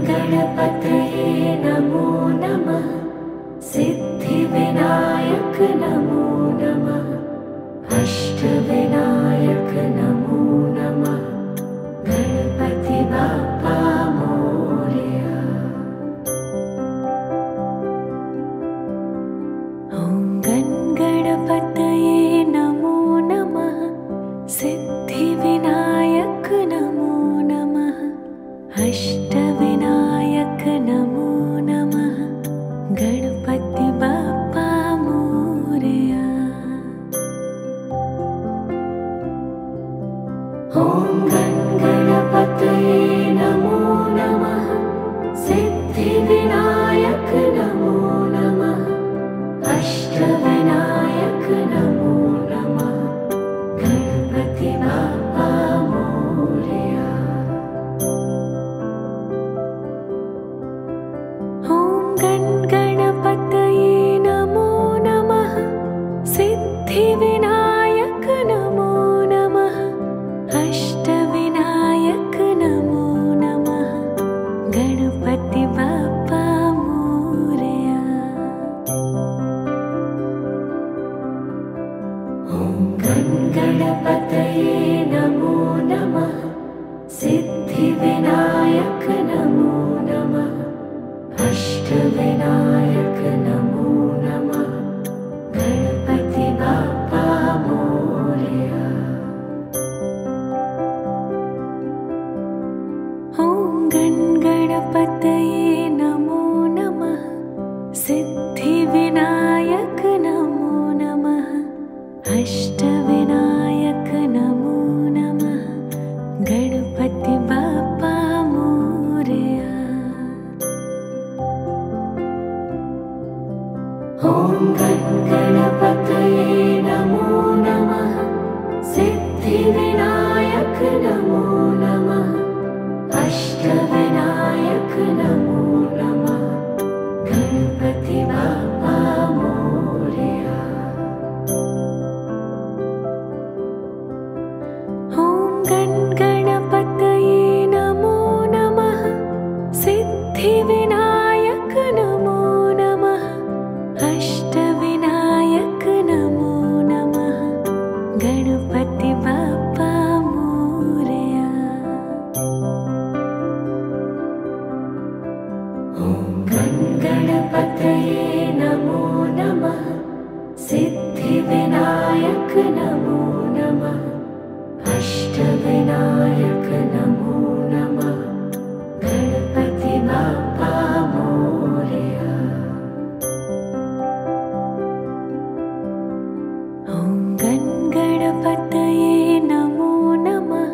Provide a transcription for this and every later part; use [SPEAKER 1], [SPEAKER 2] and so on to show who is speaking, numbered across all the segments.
[SPEAKER 1] गणपतये नमो नमः। सिद्धिविनायक नमो नमः। अष्टविनायक नमो नमः। गणपति बाप्पा मोरया। ॐ गणपतये नमो नमः। सिद्धिविनायक नमो नमः। अष्टविनायक नमो नमः। गणपति बाप्पा मोरया। ॐ गणपतये नमो नमः। सिद्धिविनायक नमो नमः। अष्टविनायक नमो नमः। गणपति बाप्पा मोरया। ॐ गणपतये नमो नमः। सिद्धिविनायक नमो नमः। अष्टविनायक नमो नमः। गणपति बाप्पा मोरया। ॐ गणपतये नमो नमः। सिद्धिविनायक नमो नमः। अष्टविनायक नमो नमः। गणपति बाप्पा मोरया। ॐ गणपतये नमो नमः। सिद्धिविनायक नमो नमः। अष्टविनायक नमो नमः। गणपति बाप्पा मोरया। ॐ गणपतये नमो नमः। सिद्धिविनायक नमो नमः। अष्टविनायक नमो नमः। गणपति बाप्पा मोरया। ॐ गणपतये नमो नमः। सिद्धिविनायक नमो नमः। अष्टविनायक नमो नमः। गणपति बाप्पा मोरया। ॐ गणपतये नमो नमः। सिद्धिविनायक नमो नमः। अष्टविनायक नमो नमः। गणपति बाप्पा मोरया। ॐ गणपतये नमो नमः।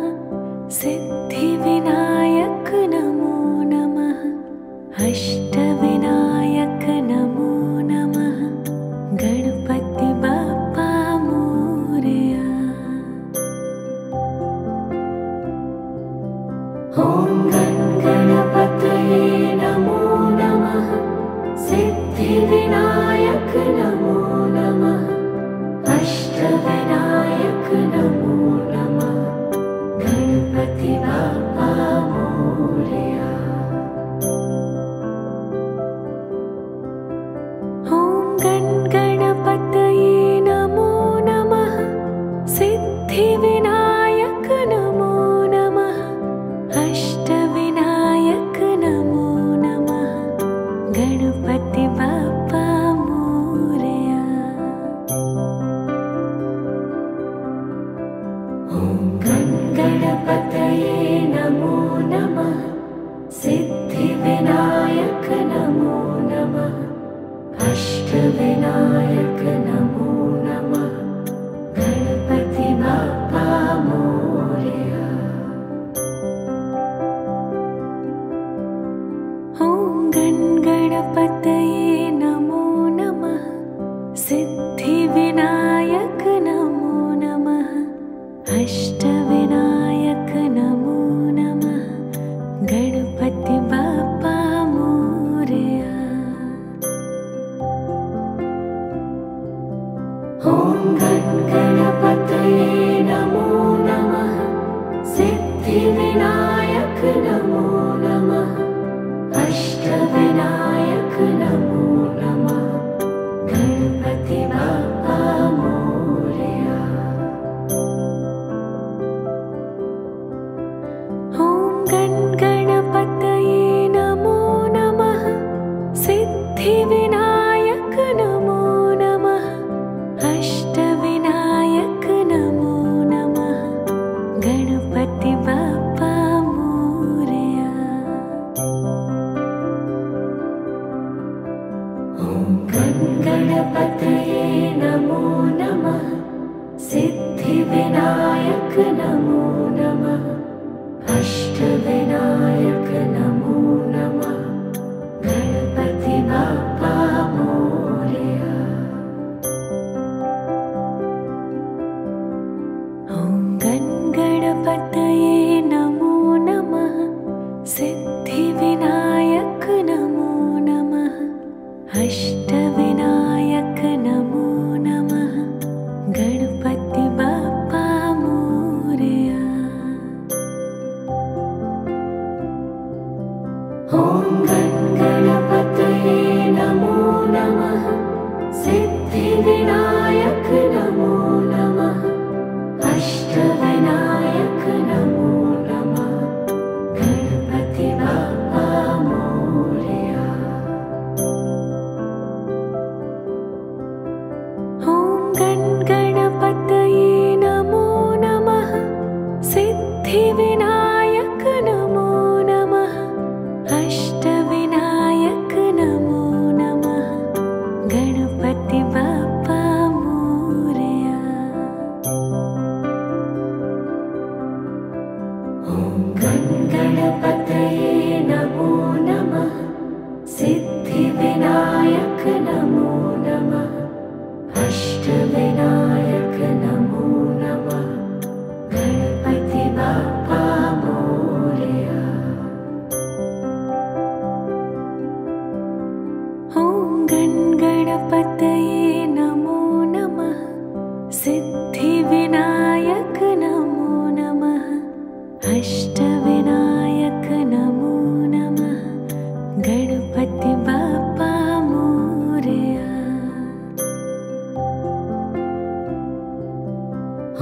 [SPEAKER 1] सिद्धिविनायक नमो नमः। अष्टविनायक नमो नमः। गणपति बाप्पा मोरया। ॐ ॐ गणपतये नमो नमः सिद्धिविनायक नमो नमः अष्टविनायक नमो नमः गणपति बाप्पा मोरया। ॐ गणपतये नमो नमः सिद्धिविनायक नमो नमः अष्टविनायक नमो नमः गणपति बाप्पा मोरया। ॐ गणपतये नमो नमः सिद्धिविनायक नमो नमः अष्टविनायक नमो नमः गणपति बाप्पा मोरया। ॐ गणपतये नमो नमः सिद्धिविनायक नमो नमः अष्टविनायक नमो नमः गणपति बाप्पा मोरया। ॐ गणपतये नमो नमः सिद्धिविनायक नमो नमः अष्टविनायक नमो नमः गणपति बाप्पा मोरया। ॐ गणपतये नमो नमः सिद्धिविनायक नमो नमः अष्टविनायक नमो नमः गणपति बाप्पा मोरया। ॐ गणपतये नमो नमः सिद्धिविनायक नमो नमः अष्टविनायक नमो नमः गणपति बाप्पा मोरया। ॐ गणपतये नमो नमः सिद्धिविनायक नमो नमः अष्टविनायक नमो नमः गणपति बाप्पा मोरया।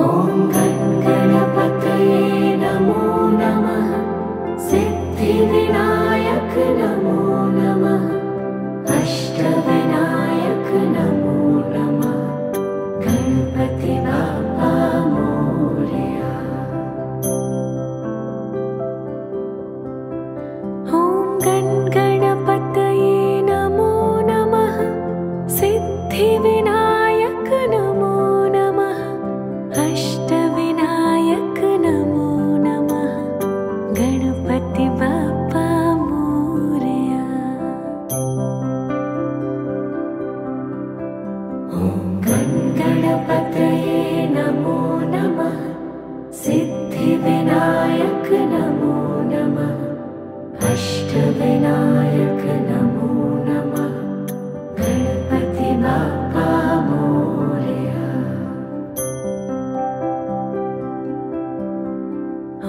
[SPEAKER 1] ॐ गणपतये नमो नमः सिद्धिविनायक नमो नमः अष्टविनायक नमो नमः गणपति बाप्पा मोरया। ॐ गणपतये नमो नमः सिद्धिविनायक नमो नमः अष्टविनायक नमो नमः गणपति बाप्पा मोरया। ॐ गणपतये नमो नमः सिद्धिविनायक नमो नमः अष्टविनायक नमो नमः गणपति बाप्पा मोरया।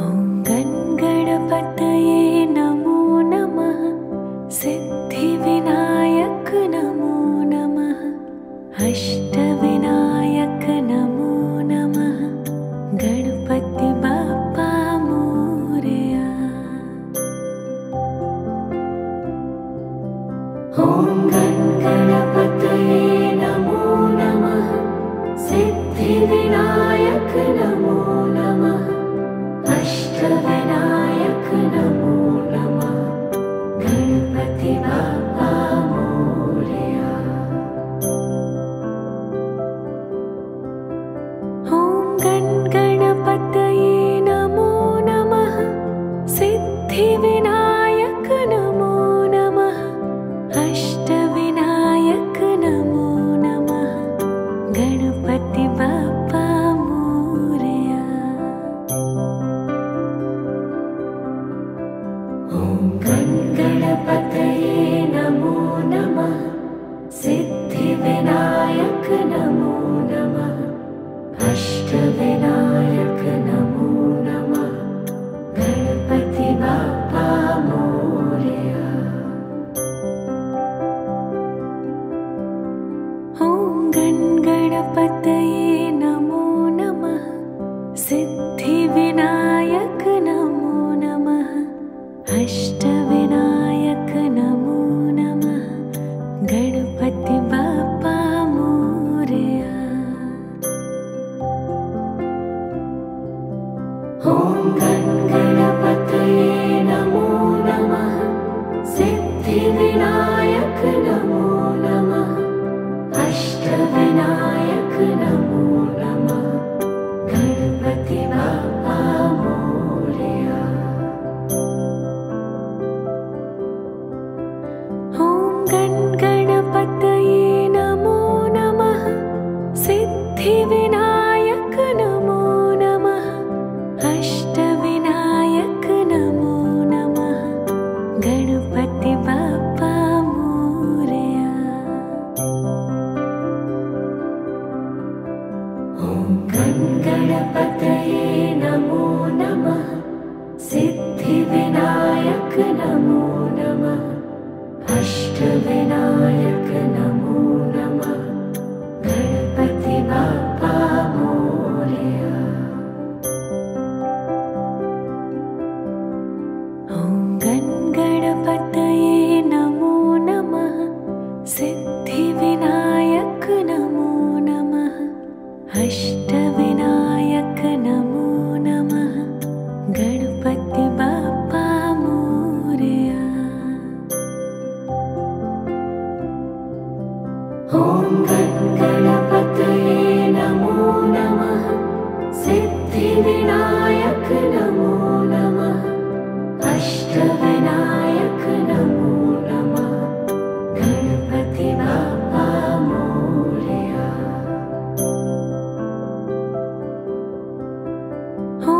[SPEAKER 1] ॐ गणपतये नमो नमः सिद्धिविनायक नमो नमः अष्टविनायक नमो नमः गणपति बाप्पा मोरया। ॐ गणपतये नमो नमः सिद्धिविनायक नमो नमः अष्टविनायक नमो नमः गणपति बाप्पा मोरया। गणपतये नमो नमः। सिद्धिविनायक नमो नमः। अष्टविनायक नमो नमः। गणपति बाप्पा मोरया। ॐ गणपतये नमो नमः। सिद्धिविनायक नमो नमः। अष्टविनायक नमो नमः। गणपति बाप्पा मोरया। ॐ गणपतये नमो नमः। सिद्धिविनायक नमो नमः। अष्टविनायक नमो नमः। गणपति बाप्पा मोरया। ॐ गणपतये नमो नमः। सिद्धिविनायक नमो नमः। अष्टविनायक नमो नमः। गणपति बाप्पा मोरया। ॐ गणपतये नमो नमः। सिद्धिविनायक नमो नमः। अष्टविनायक नमो नमः। गणपति बाप्पा मोरया। ॐ गणपतये नमो नमः। सिद्धिविनायक नमो नमः। अष्टविनायक नमो नमः। गणपति बाप्पा मोरया। ॐ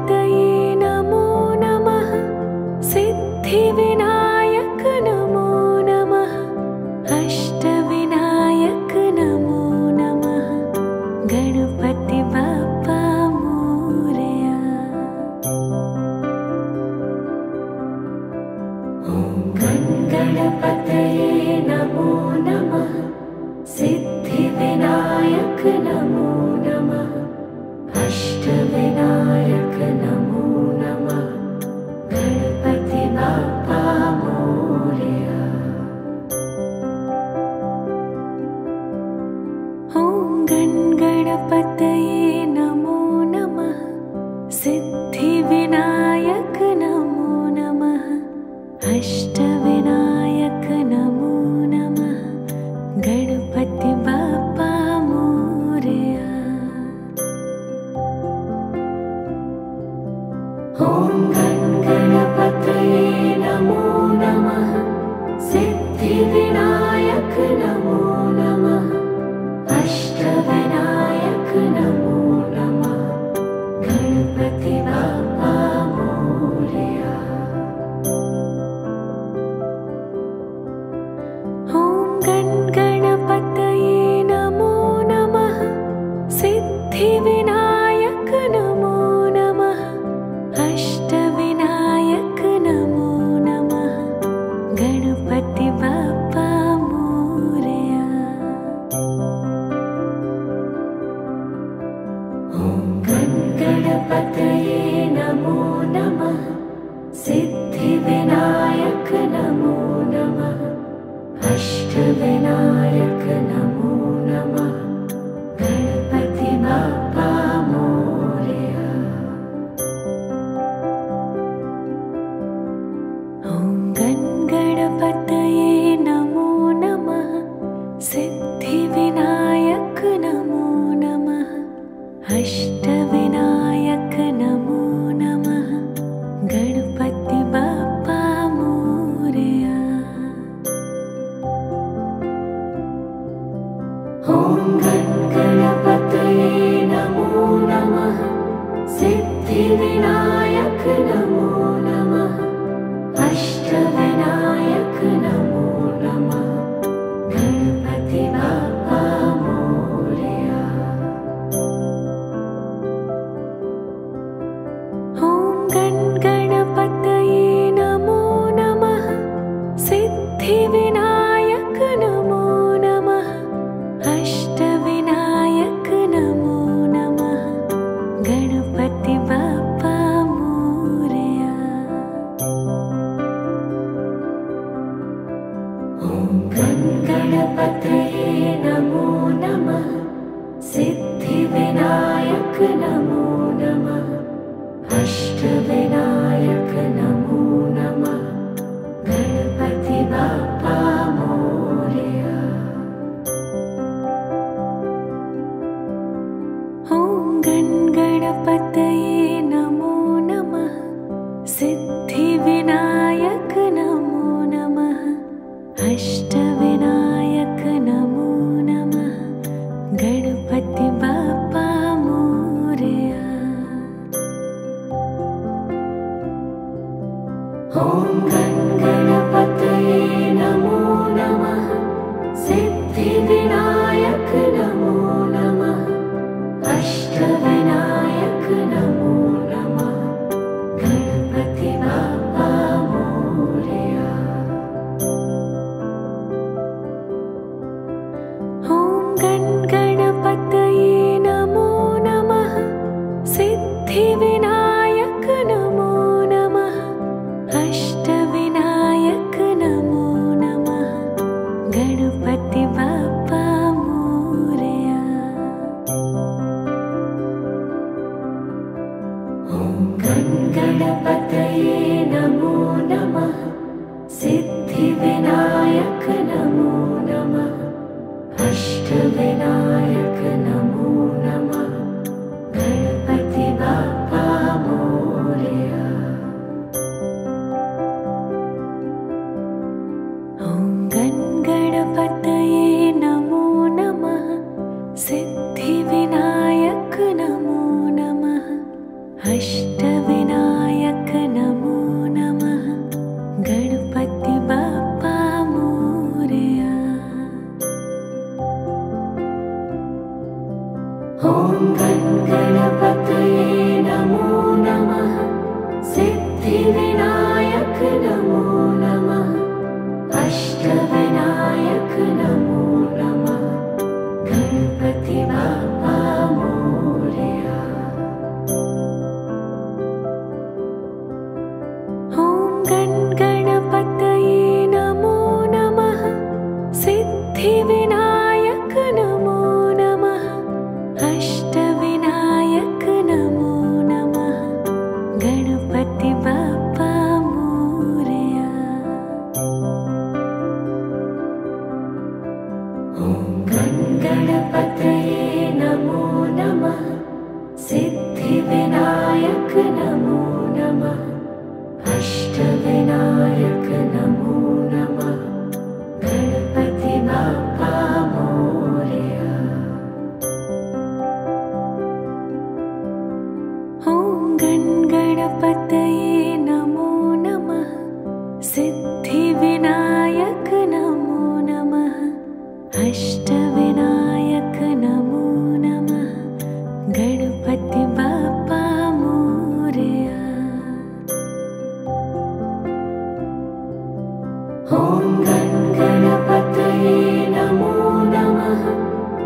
[SPEAKER 1] गणपतये नमो नमः। सिद्धिविनायक नमो नमः। अष्टविनायक नमो नमः। गणपति बाप्पा मोरया। ॐ गणपतये नमो नमः। सिद्धिविनायक नमो नमः। अष्टविनायक नमो नमः। गणपति बाप्पा मोरया। ॐ गणपतये नमो नमः। सिद्धिविनायक नमो नमः। अष्टविनायक नमो नमः। गणपति बाप्पा मोरया। ॐ गणपतये नमो नमः। सिद्धिविनायक नमो नमः। अष्टविनायक नमो नमः। गणपति बाप्पा मोरया। ॐ गणपतये नमो नमः। सिद्धिविनायक नमो नमः। अष्टविनायक नमो नमः। गणपति बाप्पा मोरया। ॐ गणपतये नमो नमः। सिद्धिविनायक नमो नमः। अष्टविनायक नमो नमः। गणपति बाप्पा मोरया। ॐ गणपतये नमो नमः। सिद्धिविनायक नमो नमः। अष्टविनायक नमो नमः। गणपति बाप्पा मोरया। ॐ गणपतये नमो नमः। सिद्धिविनायक नमो नमः। अष्टविनायक नमो नमः। गणपति बाप्पा मोरया। ॐ गणपतये नमो नमः। सिद्धिविनायक नमो नमः। अष्टविनायक सिद्धिविनायक नमो नमः अष्टविनायक नमो नमः गणपति बाप्पा मोरया। ॐ गणपतये नमो नमः सिद्धिविनायक नमो नमः अष्टविनायक नमो नमः गणपति बाप्पा मोरया। ॐ गणपतये नमो नमः सिद्धिविनायक नमो नमः अष्टविनायक नमो नमः गणपति बाप्पा मोरया। ॐ गणपतये नमो नमः सिद्धिविनायक नमो नमः अष्टविनायक नमो नमः गणपति बाप्पा मोरया। ॐ गणपतये नमो नमः सिद्धिविनायक नमो नमः अष्टविनायक नमो नमः गणपति बाप्पा मोरया। ॐ गणपतये नमो नमः सिद्धिविनायक नमो नमः अष्टविनायक नमो नमः गणपति बाप्पा मोरया। ॐ गणपतये नमो नमः सिद्धिविनायक नमो नमः अष्टविनायक नमो नमः गणपति बाप्पा मोरया। ॐ गणपतये नमो नमः सिद्धिविनायक नमो नमः अष्टविनायक नमो नमः गणपति बाप्पा मोरया। ॐ गणपतये नमो नमः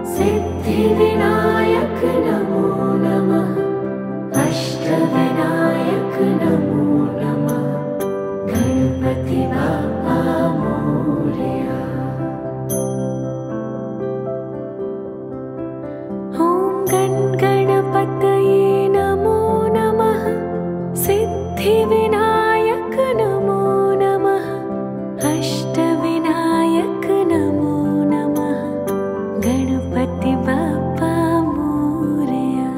[SPEAKER 1] सिद्धिविनायक नमो नमः अष्टविनायक नमो नमः गणपति बाप्पा मोरया। ॐ गणपतये नमो नमः सिद्धिविनायक नमो नमः अष्टविनायक नमो नमः गणपति बाप्पा मोरया।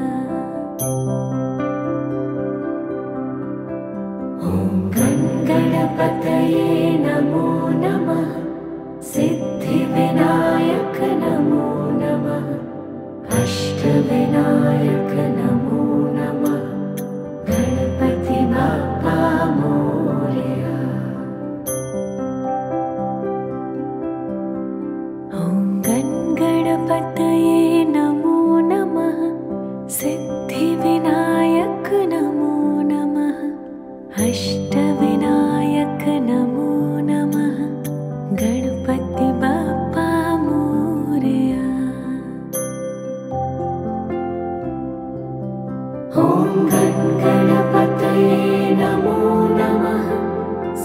[SPEAKER 1] ॐ गणपतये नमो नमः सिद्धिविनायक नमो नमः अष्टविनायक नमो नमः गणपति बाप्पा मोरया। ॐ गणपतये नमो नमः सिद्धिविनायक नमो नमः अष्टविनायक नमो नमः गणपति बाप्पा मोरया। ॐ गणपतये नमो नमः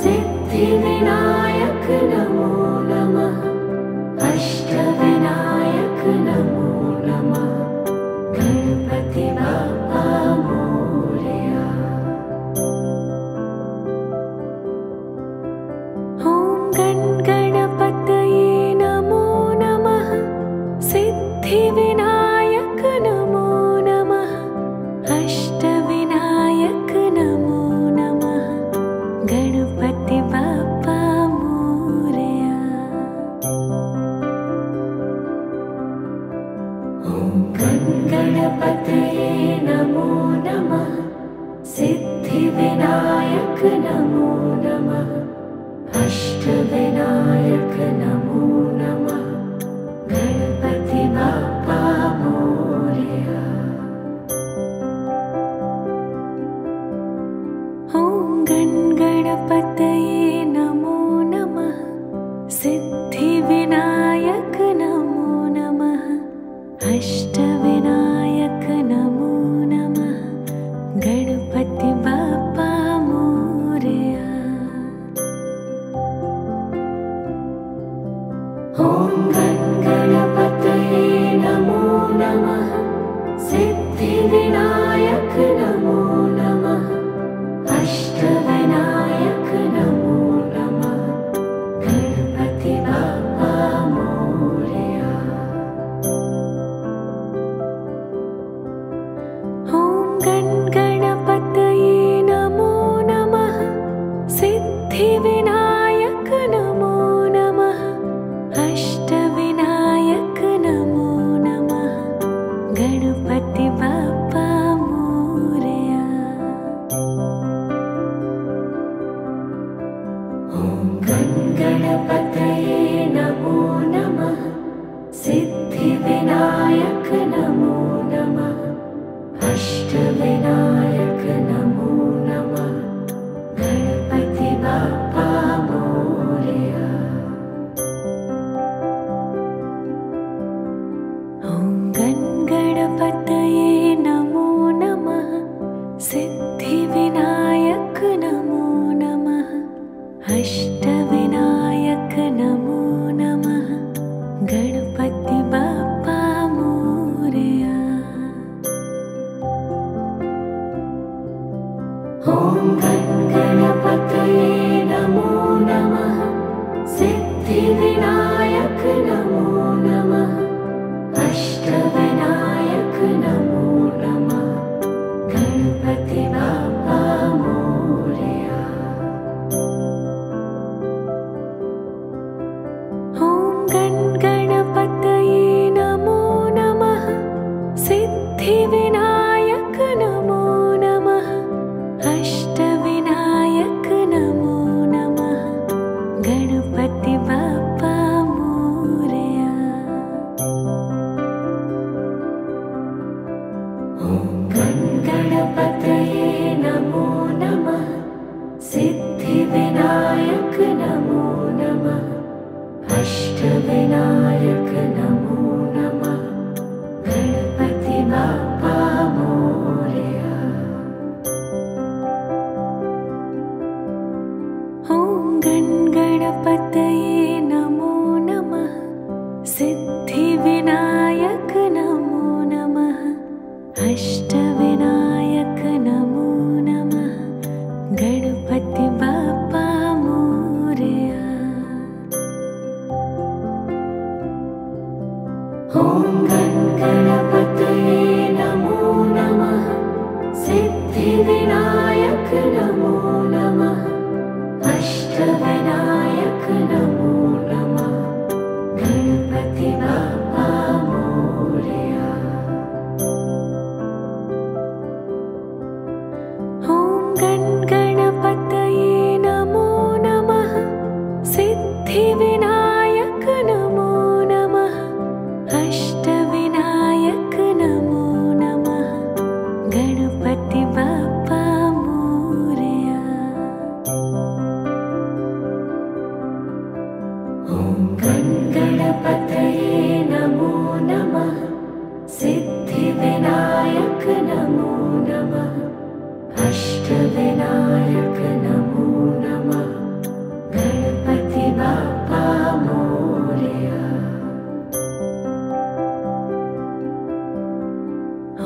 [SPEAKER 1] सिद्धिविनायक नमो नमः अष्टविनायक नमो नमः गणपति बाप्पा मोरया। ॐ गणपतये नमो नमः सिद्धिविनायक नमो नमः अष्टविनायक नमो नमः गणपति बाप्पा मोरया। ॐ गणपतये नमो नमः सिद्धिविनायक नमो नमः अष्टविनायक नमो नमः अष्टविनायक नमो नमः गणपति बाप्पा मोरया। ॐ गणपतये नमो नमः सिद्धिविनायक नमो नमः अष्टविनायक नमो नमः गणपति बाप्पा मोरया। ॐ गणपतये नमो नमः सिद्धिविनायक नमो नमः अष्टविनायक नमो नमः गणपति बाप्पा मोरया। ॐ गणपतये नमो नमः सिद्धिविनायक नमो नमः अष्टविनायक नमो नमः गणपति बाप्पा मोरया। ॐ गणपतये नमो नमः सिद्धिविनायक नमो नमः अष्टविनायक नमो नमः गणपति बाप्पा मोरया। ॐ गणपतये नमो नमः सिद्धिविनायक नमो नमः अष्टविनायक नमो नमः गणपति बाप्पा मोरया। ॐ गणपतये नमो नमः सिद्धिविनायक नमो नमः अष्टविनायक नमो नमः गणपति बाप्पा मोरया। ॐ गणपतये नमो नमः सिद्धिविनायक नमो नमः अष्टविनायक नमो नमः गणपति बाप्पा मोरया। ॐ गणपतये नमो नमः सिद्धिविनायक नमो नमः अष्टविनायक नमो नमः गणपति बाप्पा मोरया। ॐ गणपतये नमो नमः सिद्धिविनायक नमो नमः अष्टविनायक नमो नमः गणपति बाप्पा मोरया। ॐ गणपतये नमो नमः सिद्धिविनायक नमो नमः अष्टविनायक नमो नमः गणपति बाप्पा मोरया। ॐ गणपतये नमो नमः सिद्धिविनायक नमो नमः अष्टविनायक नमो नमः गणपति बाप्पा मोरया।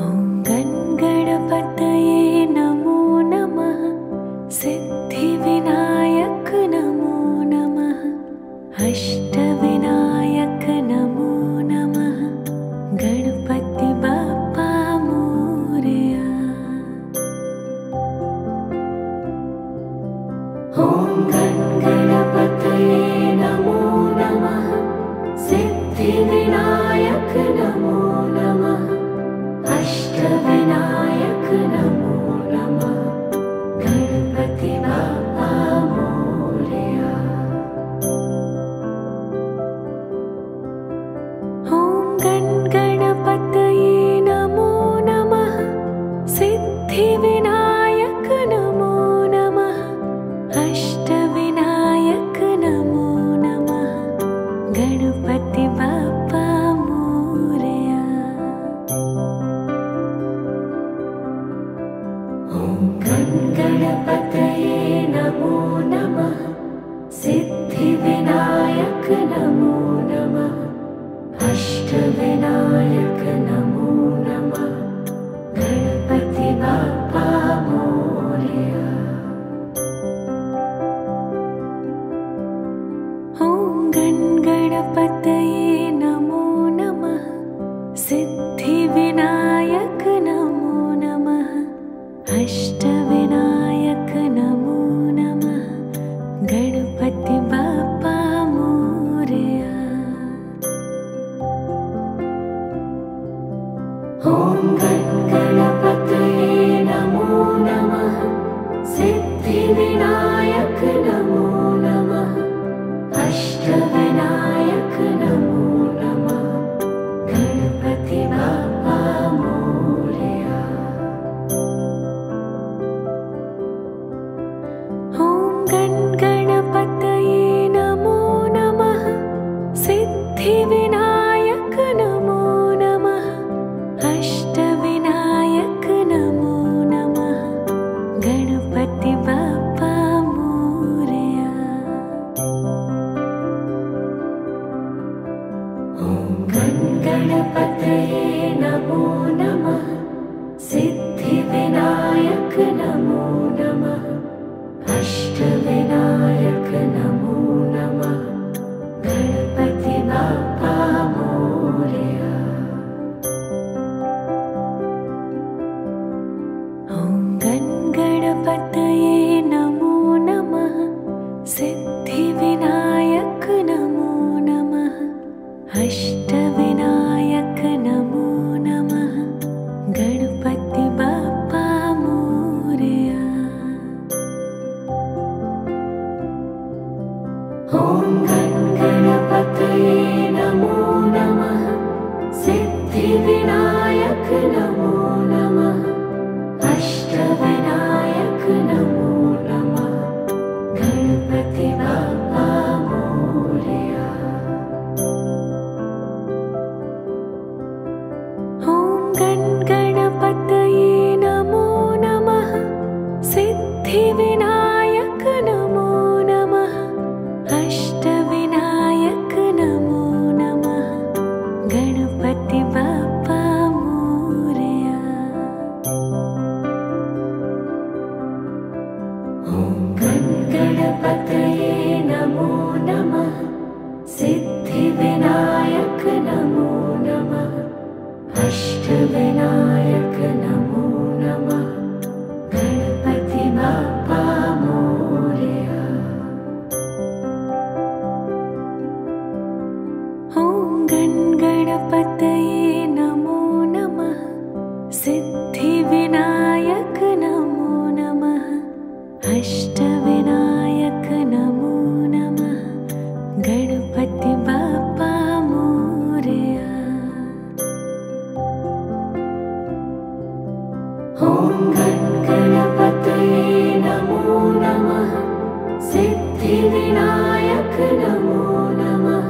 [SPEAKER 1] ॐ गणपतये नमो नमः सिद्धिविनायक नमो नमः अष्टविनायक नमो नमः गणपति बाप्पा मोरया। ॐ गणपतये नमो नमः सिद्धिविनायक नमो नमः अष्टविनायक नमो नमः गणपति बाप्पा मोरया। ॐ गणपतये नमो नमः सिद्धिविनायक नमो नमः अष्टविनायक नमो नमः गणपति बाप्पा मोरया। ॐ गणपतये नमो नमः सिद्धिविनायक नमो नमः अष्टविनायक नमो नमः गणपति बाप्पा मोरया। ॐ गणपतये नमो नमः सिद्धिविनायक नमो नमः अष्टविनायक नमो नमः गणपति बाप्पा मोरया। ॐ गणपतये नमो नमः सिद्धिविनायक नमो नमः अष्टविनायक नमो नमः गणपति बाप्पा मोरया। ॐ गणपतये नमो नमः सिद्धिविनायक नमो नमः अष्टविनायक नमो नमः गणपति बाप्पा मोरया। ॐ गणपतये नमो नमः सिद्धिविनायक नमो नमः अष्टविनायक नमो नमः गणपति बाप्पा मोरया। ॐ गणपतये नमो नमः सिद्धिविनायक नमो नमः अष्टविनायक नमो नमः गणपति बाप्पा मोरया। ॐ गणपतये नमो नमः सिद्धिविनायक नमो नमः अष्टविनायक नमो नमः गणपति बाप्पा मोरया। ॐ गणपतये नमो नमः सिद्धिविनायक नमो नमः अष्टविनायक नमो नमः गणपति बाप्पा मोरया। ॐ गणपतये नमो नमः सिद्धिविनायक नमो नमः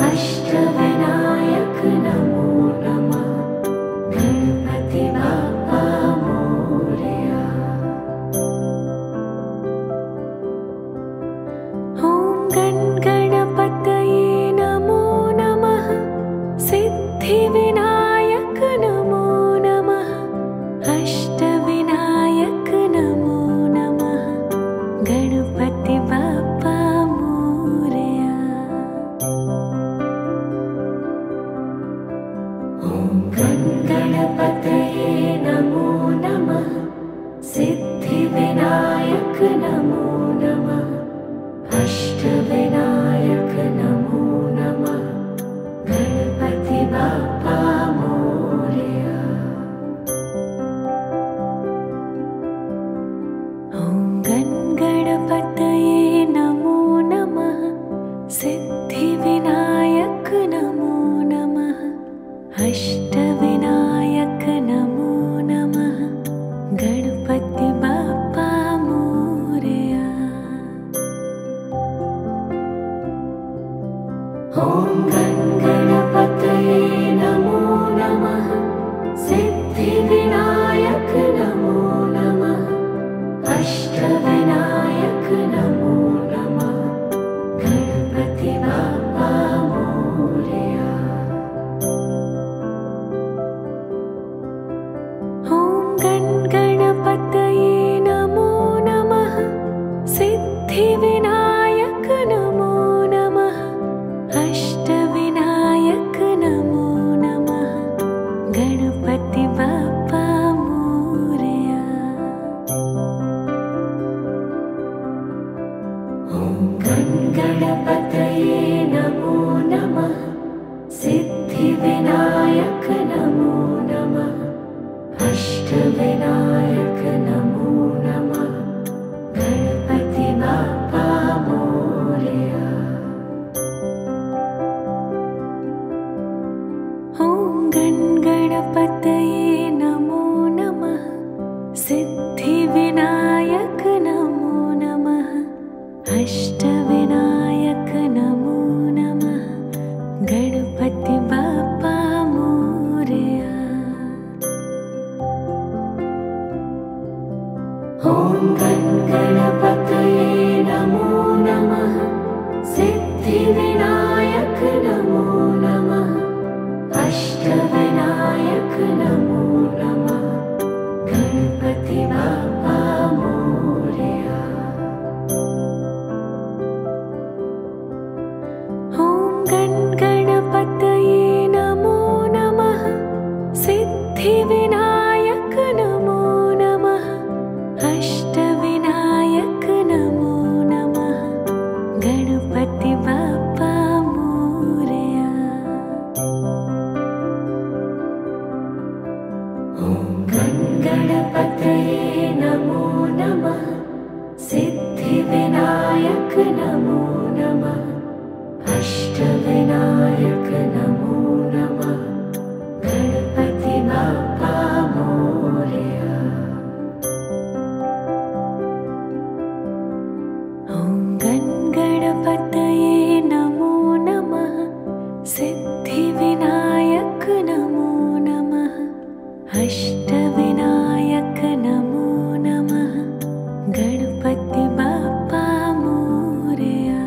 [SPEAKER 1] अष्टविनायक नमो नमः गणपति बाप्पा मोरया। ॐ गणपतये नमो नमः सिद्धिविनायक नमो नमः अष्टविनायक नमो नमः गणपति बाप्पा मोरया। ॐ गणपतये नमो नमः सिद्धिविनायक नमो नमः अष्टविनायक नमो नमः गणपति बाप्पा मोरया। ॐ गणपतये नमो नमः सिद्धिविनायक नमो नमः अष्टविनायक नमो नमः गणपति बाप्पा मोरया। ॐ गणपतये नमो नमः सिद्धिविनायक नमो नमः अष्टविनायक नमो नमः गणपति बाप्पा मोरया। ॐ गणपतये नमो नमः सिद्धिविनायक नमो नमः अष्टविनायक नमो नमः गणपति बाप्पा मोरया। ॐ गणपतये नमो नमः सिद्धिविनायक नमो नमः ॐ गण गणपतये नमो नमः। सिद्धिविनायक नमो नमः। अष्टविनायक नमो नमः। गणपति बाप्पा मोरया। ॐ गण गणपतये नमो नमः। सिद्धिविनायक नमो नमः। अष्टविनायक नमो नमः। गणपति बाप्पा मोरया। ॐ गण गणपतये नमो नमः। सिद्धिविनायक नमो नमः। अष्टविनायक नमो नमः। गणपति बाप्पा मोरया। ॐ गण गणपतये नमो नमः। सिद्धिविनायक नमो नमः। अष्टविनायक नमो नमः। गणपति बाप्पा मोरया। ॐ गण गणपतये नमो नमः। सिद्धिविनायक नमो नमः। अष्टविनायक नमो नमः। गणपति बाप्पा मोरया।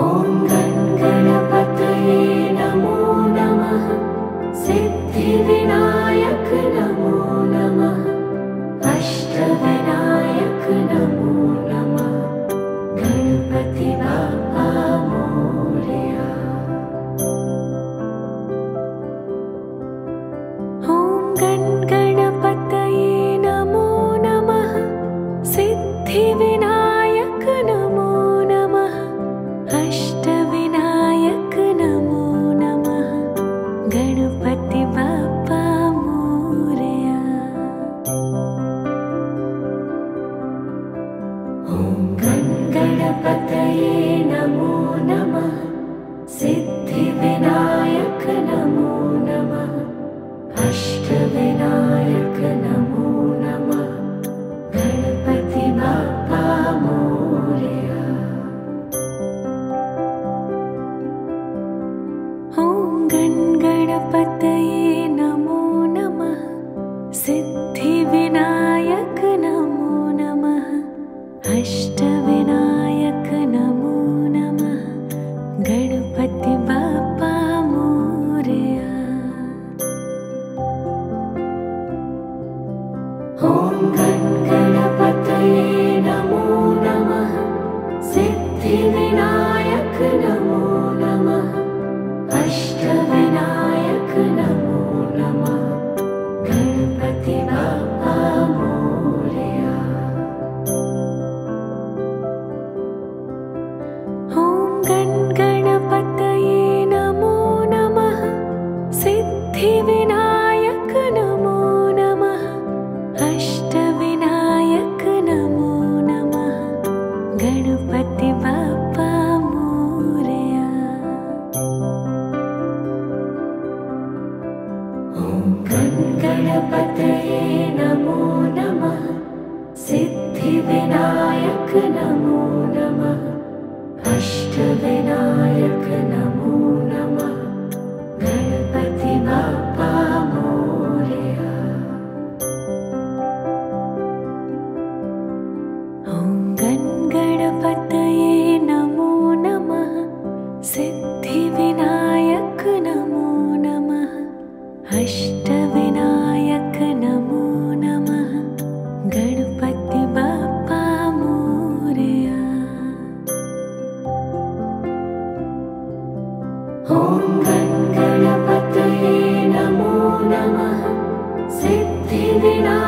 [SPEAKER 1] ॐ गण गणपतये नमो नमः। सिद्धिविनायक नमो नमः। अष्टविनायक नमो नमः। गणपति बाप्पा मोरया। ॐ गण गणपतये नमो नमः। सिद्धिविनायक नमो नमः। अष्टविनायक नमो नमः। गणपति बाप्पा मोरया। ॐ गण गणपतये नमो नमः। सिद्धिविनायक नमो नमः। अष्टविनायक नमो नमः। गणपति बाप्पा मोरया। ॐ गण गणपतये नमो नमः। सिद्धिविनायक नमो नमः। अष्टविनायक नमो नमः। गणपति बाप्पा मोरया। ॐ गण गणपतये नमो नमः। सिद्धिविनायक नमो नमः। अष्टविनायक नमो नमः। गणपति बाप्पा मोरया। ॐ गण गणपतये नमो नमः। सिद्धिविनायक नमो नमः। अष्टविनायक नमो नमः। गणपति बाप्पा मोरया। ॐ गण गणपतये नमो नमः। सिद्धिविनायक नमो नमः। अष्टविनायक नमो नमः। गणपति बाप्पा मोरया। ॐ गण गणपतये नमो नमः। सिद्धिविनायक नमो नमः। अष्टविनायक नमो नमः। गणपति बाप्पा मोरया। ॐ गण गणपतये नमो नमः। सिद्धिविनायक